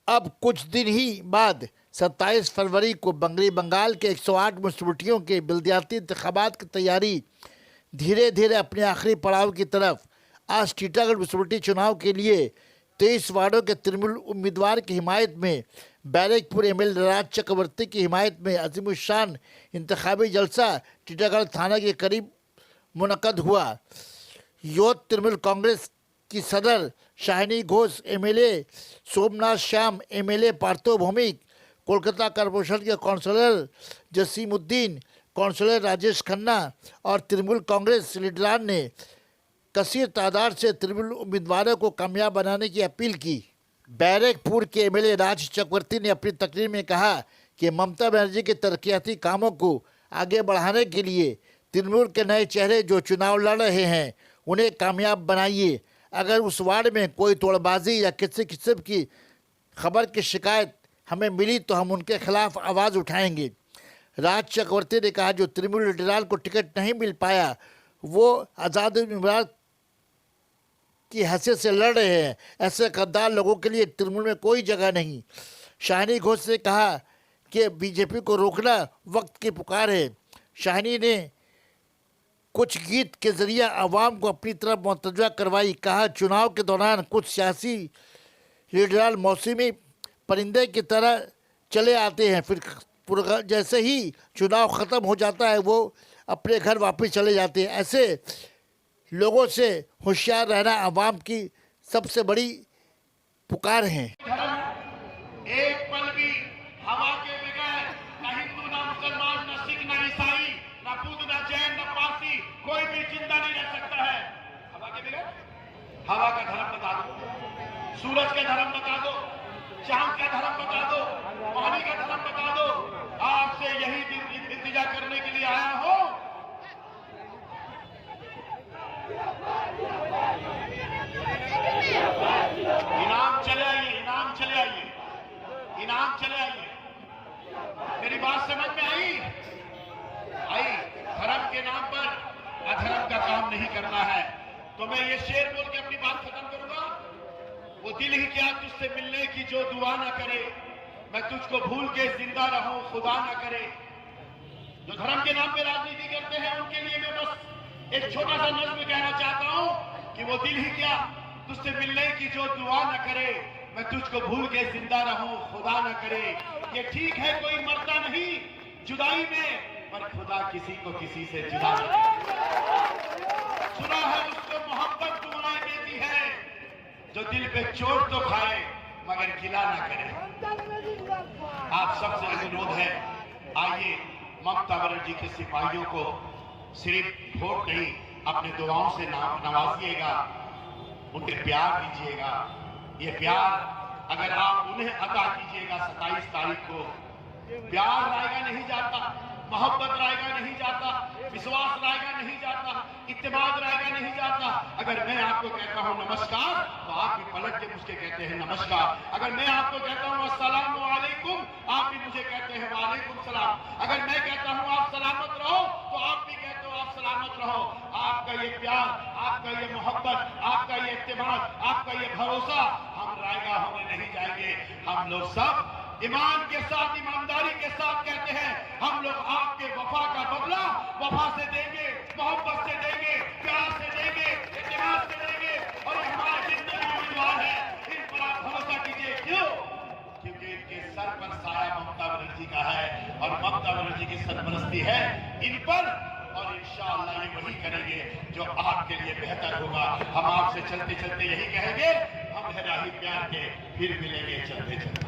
अब कुछ दिन ही बाद 27 फरवरी को बंगाल के 108 म्यूनिसिपलिटियों के बल्दियाती इंतखाबात की तैयारी धीरे धीरे अपने आखिरी पड़ाव की तरफ। आज टीटागढ़ म्यूनिसिपलिटी चुनाव के लिए 23 वार्डों के तृणमूल उम्मीदवार की हिमायत में बैरकपुर एमएलए राज चक्रवर्ती की हिमायत में अजीमुशान इंतखाबी जलसा टीटागढ़ थाना के करीब मुनक्कद हुआ। यूथ तृणमूल कांग्रेस की सदर Shahini Ghosh, MLA Somnath Shyam, MLA Partho Bhowmik, Kolkata corporation के काउंसलर जसीमुद्दीन, काउंसलर राजेश खन्ना और तृणमूल कांग्रेस लीडरान ने कसीर तादाद से तृणमूल उम्मीदवारों को कामयाब बनाने की अपील की। बैरकपुर के एमएलए राज चक्रवर्ती ने अपनी तकरीर में कहा कि ममता बनर्जी के तरक्याती कामों को आगे बढ़ाने के लिए तृणमूल के नए चेहरे जो चुनाव लड़ रहे हैं उन्हें कामयाब बनाइए। अगर उस वार्ड में कोई तोड़बाजी या किसी किस्म की खबर की शिकायत हमें मिली तो हम उनके खिलाफ आवाज़ उठाएंगे। राज चक्रवर्ती ने कहा जो तृणमूल लीडरान को टिकट नहीं मिल पाया वो आज़ाद उम्मीदवार की हैसियत से लड़ रहे हैं। ऐसे गद्दार लोगों के लिए तृणमूल में कोई जगह नहीं। शाहिनी घोष ने कहा कि बीजेपी को रोकना वक्त की पुकार है। शाहिनी ने कुछ गीत के जरिए आवाम को अपनी तरफ मुतवज्जह करवाई। कहा चुनाव के दौरान कुछ सियासी लीडरान मौसमी परिंदे की तरह चले आते हैं, फिर जैसे ही चुनाव ख़त्म हो जाता है वो अपने घर वापस चले जाते हैं। ऐसे लोगों से होशियार रहना आवाम की सबसे बड़ी पुकार है। एक पल भी हवा के बगैर न हिंदू, न मुसलमान, न सिख, न ईसाई, न बुद्ध, न जैन, न पारसी, कोई भी जिंदा नहीं रह सकता है हवा के बगैर। हवा का धर्म बता दो, सूरज का धर्म बता दो, चांद का धर्म बता दो, पानी का धर्म बता दो। आपसे यही इंतजा करने के लिए आया हूं। इनाम चले आइए, इनाम चले आइए, इनाम चले आइए। मेरी बात समझ में आई? धर्म के नाम पर अधर्म का काम नहीं करना है। तो मैं ये शेर बोल के अपनी बात खत्म करूंगा। वो दिल ही क्या तुझसे मिलने की जो दुआ ना करे, मैं तुझको भूल के जिंदा रहूं खुदा ना करे। जो धर्म के नाम पे राजनीति करते हैं उनके लिए मैं बस एक छोटा सा नज्म कहना चाहता हूं कि वो दिल ही क्या तुझसे मिलने की जो दुआ न करे, मैं तुझको भूल के जिंदा रहूं खुदा न करे। ये ठीक है कोई मरता नहीं जुदाई में, पर खुदा किसी को किसी से जुदा नहीं। सुना है उसको मोहब्बत दुआएं देती है जो दिल पे चोट तो खाए मगर गिला ना करे। आप सबसे अनुरोध है, आइए ममता बनर्जी के सिपाहियों को सिर्फ वोट नहीं अपने दुआओं से नवाजिएगा, उन्हें प्यार दीजिएगा। ये प्यार अगर आप उन्हें अदा कीजिएगा 27 तारीख को, प्यार लाएगा नहीं जाता, मोहब्बत लाएगा नहीं जाता, विश्वास लाएगा नहीं जाता, इत्तेमाद लाएगा नहीं जाता। अगर मैं आपको कहता हूं नमस्कार तो आप भी पलट के मुझे कहते हैं नमस्कार। अगर मैं आपको कहता हूं अस्सलाम वालेकुम, आप भी मुझे कहते हैं वालेकुम सलाम। अगर मैं कहता हूं आप सलामत रहो तो आप भी कहते हो आप सलामत रहो। आपका ये प्यार, आपका ये मोहब्बत, आपका ये इत्तेमाद, आपका ये भरोसा हम रायगा होने नहीं जाएंगे। हम लोग सब ईमान के साथ, ईमानदारी के साथ कहते हैं हम लोग आपके वफा का बदला वफा से देंगे, मोहब्बत से देंगे, प्यार से देंगे, इत्तेमाद से देंगे। और ये हमारे जितने भी उम्मीदवार हैं इन पर आप भरोसा कीजिए। क्यों? क्योंकि इनके सर पर साया ममता बनर्जी का है और ममता बनर्जी की सरपरस्ती है इन पर। और इंशाअल्लाह ये वही करेंगे जो आपके लिए बेहतर होगा। हम आपसे चलते चलते यही कहेंगे, हम है राही प्यार के, फिर मिलेंगे चलते चलते।